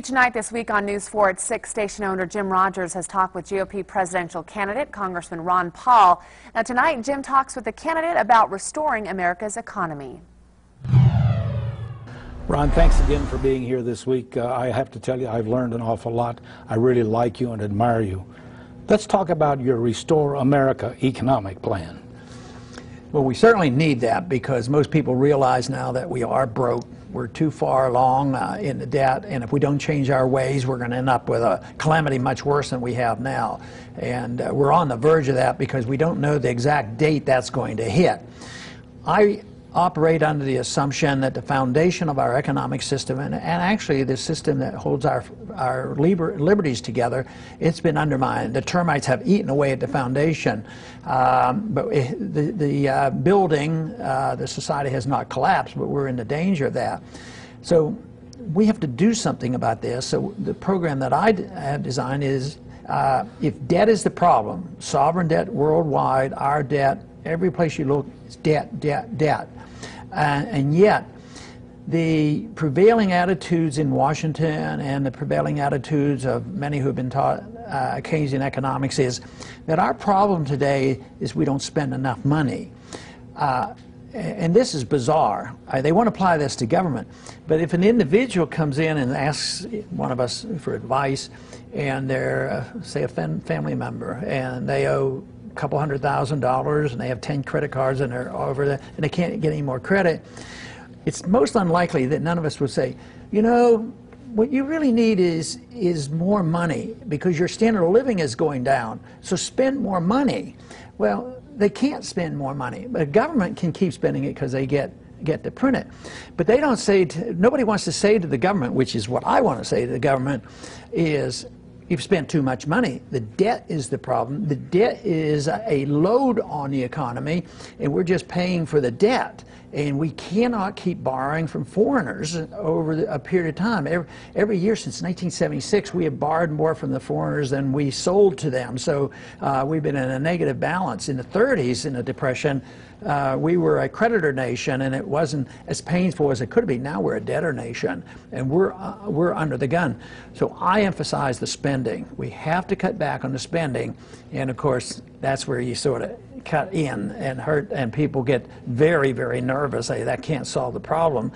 Each night this week on News 4 at 6, station owner Jim Rogers has talked with GOP presidential candidate Congressman Ron Paul. Now tonight, Jim talks with the candidate about restoring America's economy. Ron, thanks again for being here this week. I have to tell you, I've learned an awful lot. I really like you and admire you. Let's talk about your Restore America economic plan. Well, we certainly need that because most people realize now that we are broke. We're too far along in the debt, and if we don't change our ways, we're going to end up with a calamity much worse than we have now. And we're on the verge of that because we don't know the exact date that's going to hit. I operate under the assumption that the foundation of our economic system, and actually the system that holds our liberties together, it's been undermined. The termites have eaten away at the foundation, but the building, the society has not collapsed, but we're in the danger of that. So we have to do something about this. So the program that I have designed is, if debt is the problem, sovereign debt worldwide, our debt, every place you look, it's debt, debt, debt. And yet, the prevailing attitudes in Washington and the prevailing attitudes of many who have been taught Keynesian economics is that our problem today is we don't spend enough money. And this is bizarre. They want to apply this to government. But if an individual comes in and asks one of us for advice, and they're, say, a family member, and they owe a couple $100,000 and they have 10 credit cards and they're over there and they can't get any more credit, it's most unlikely that none of us would say, you know, what you really need is more money because your standard of living is going down, so spend more money. Well, they can't spend more money, but the government can keep spending it because they get to print it. But they don't say, nobody wants to say to the government, which is what I want to say to the government, is you've spent too much money. The debt is the problem. The debt is a load on the economy, and we're just paying for the debt. And we cannot keep borrowing from foreigners over a period of time. Every year since 1976, we have borrowed more from the foreigners than we sold to them. So we've been in a negative balance. In the 30s, in the Depression, we were a creditor nation, and it wasn't as painful as it could be. Now we're a debtor nation, and we're under the gun. So I emphasize the spending. We have to cut back on the spending, and of course, that's where you sort of cut in and hurt, and people get very, very nervous. That can't solve the problem,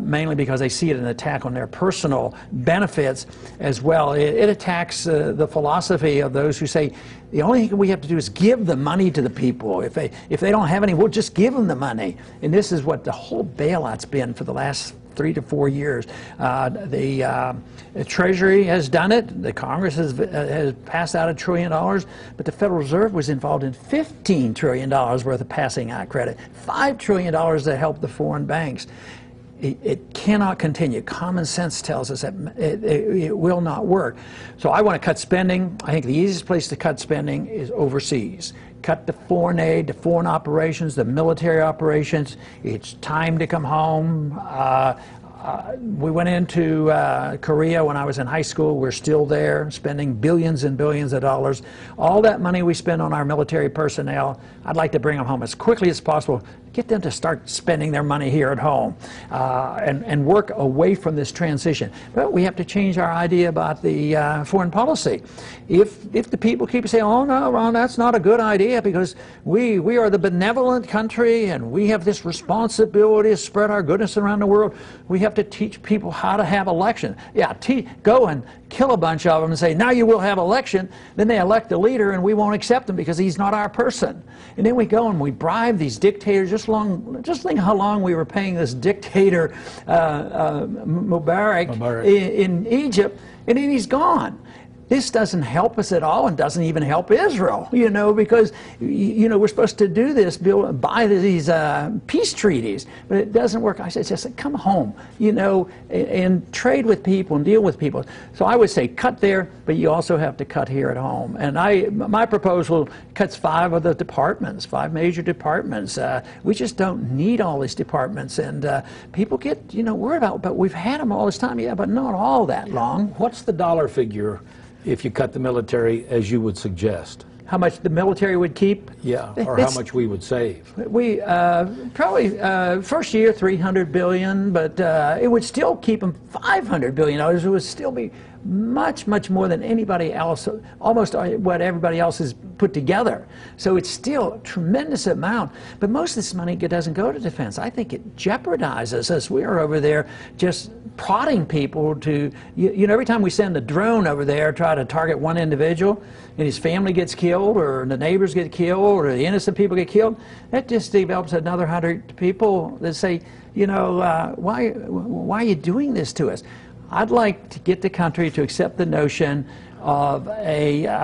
mainly because they see it an attack on their personal benefits as well. It attacks the philosophy of those who say the only thing we have to do is give the money to the people. If they don't have any, we'll just give them the money. And this is what the whole bailout's been for the last 3 to 4 years. The Treasury has done it. The Congress has passed out $1 trillion, but the Federal Reserve was involved in $15 trillion worth of passing out credit, $5 trillion to help the foreign banks. It cannot continue. Common sense tells us that it will not work. So I want to cut spending. I think the easiest place to cut spending is overseas. Cut the foreign aid, the foreign operations, the military operations. It's time to come home. We went into Korea when I was in high school. We're still there, spending billions and billions of dollars. All that money we spend on our military personnel, I'd like to bring them home as quickly as possible. Get them to start spending their money here at home and work away from this transition. But we have to change our idea about the foreign policy. If the people keep saying, oh no, Ron, that's not a good idea because we are the benevolent country and we have this responsibility to spread our goodness around the world, we have to teach people how to have election. Yeah, go and kill a bunch of them and say, now you will have election. Then they elect a leader and we won't accept him because he's not our person. And then we go and we bribe these dictators. Just think how long we were paying this dictator Mubarak in Egypt, and then he's gone. This doesn't help us at all and doesn't even help Israel, you know, because, you know, we're supposed to do this, buy these peace treaties, but it doesn't work. I said, just come home, you know, and trade with people and deal with people. So I would say cut there, but you also have to cut here at home. And my proposal cuts 5 of the departments, 5 major departments. We just don't need all these departments, and people get, you know, worried about, but we've had them all this time, yeah, but not all that long. What's the dollar figure if you cut the military as you would suggest? how much the military would keep? Yeah, or how much we would save. We probably first year $300 billion, but it would still keep them $500 billion. It would still be much more than anybody else, almost what everybody else has put together. So it's still a tremendous amount, but most of this money doesn't go to defense. I think it jeopardizes us. We are over there just prodding people to, you know, every time we send a drone over there, try to target one individual, and his family gets killed, or the neighbors get killed, or the innocent people get killed, that just develops another 100 people that say, you know, why are you doing this to us? I'd like to get the country to accept the notion of a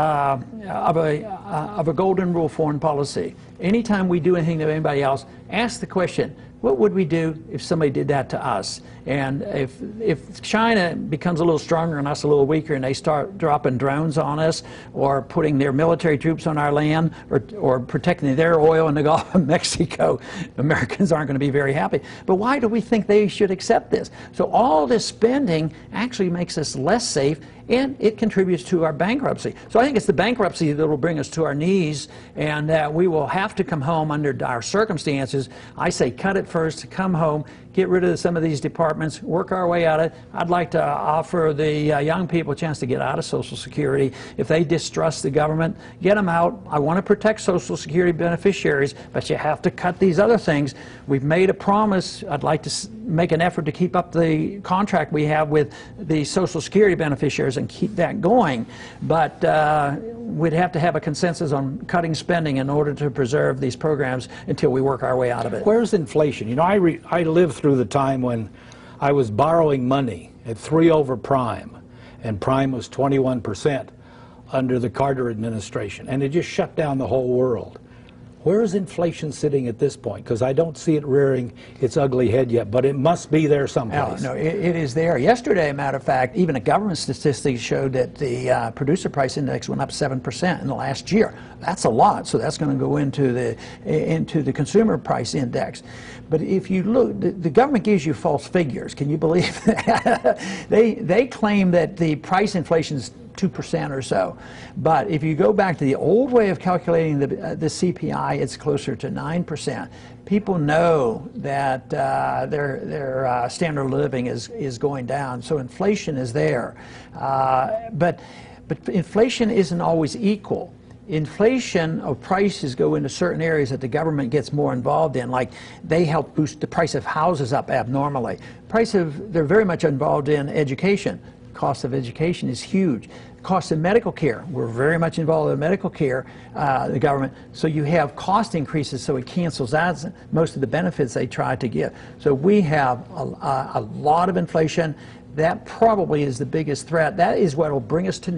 golden rule foreign policy. Anytime we do anything to anybody else, ask the question, what would we do if somebody did that to us? And if China becomes a little stronger and us a little weaker, and they start dropping drones on us, or putting their military troops on our land, or protecting their oil in the Gulf of Mexico, Americans aren't going to be very happy. But why do we think they should accept this? So all this spending actually makes us less safe, and it contributes to our bankruptcy. So I think it's the bankruptcy that will bring us to our knees, and we will have to come home under our circumstances. I say cut it first, come home, get rid of some of these departments, work our way out of it. I'd like to offer the young people a chance to get out of Social Security. If they distrust the government, get them out. I want to protect Social Security beneficiaries, but you have to cut these other things. We've made a promise. I'd like to make an effort to keep up the contract we have with the Social Security beneficiaries and keep that going. But we'd have to have a consensus on cutting spending in order to preserve these programs until we work our way out of it. Where's inflation? You know, I lived through the time when I was borrowing money at 3 over prime, and prime was 21% under the Carter administration, and it just shut down the whole world. Where is inflation sitting at this point? Because I don't see it rearing its ugly head yet, but it must be there someplace. No, it is there. Yesterday, a matter of fact, even a government statistic showed that the producer price index went up 7% in the last year. That's a lot, so that's going to go into the consumer price index. But if you look, the government gives you false figures. Can you believe that? They claim that the price inflation is 2% or so. But if you go back to the old way of calculating the CPI, it's closer to 9%. People know that their standard of living is going down, so inflation is there. But inflation isn't always equal. Inflation of prices go into certain areas that the government gets more involved in, like they help boost the price of houses up abnormally. They're very much involved in education. Cost of education is huge. Cost of medical care, we're very much involved in medical care, the government. So you have cost increases, so it cancels out most of the benefits they try to give. So we have a lot of inflation. That probably is the biggest threat. That is what will bring us to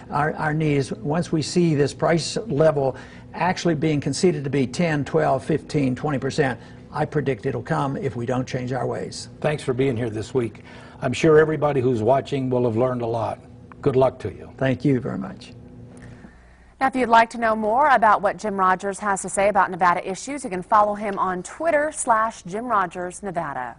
our knees once we see this price level actually being conceded to be 10, 12, 15, 20%. I predict it'll come if we don't change our ways. Thanks for being here this week. I'm sure everybody who's watching will have learned a lot. Good luck to you. Thank you very much. Now, if you'd like to know more about what Jim Rogers has to say about Nevada issues, you can follow him on Twitter /JimRogersNevada.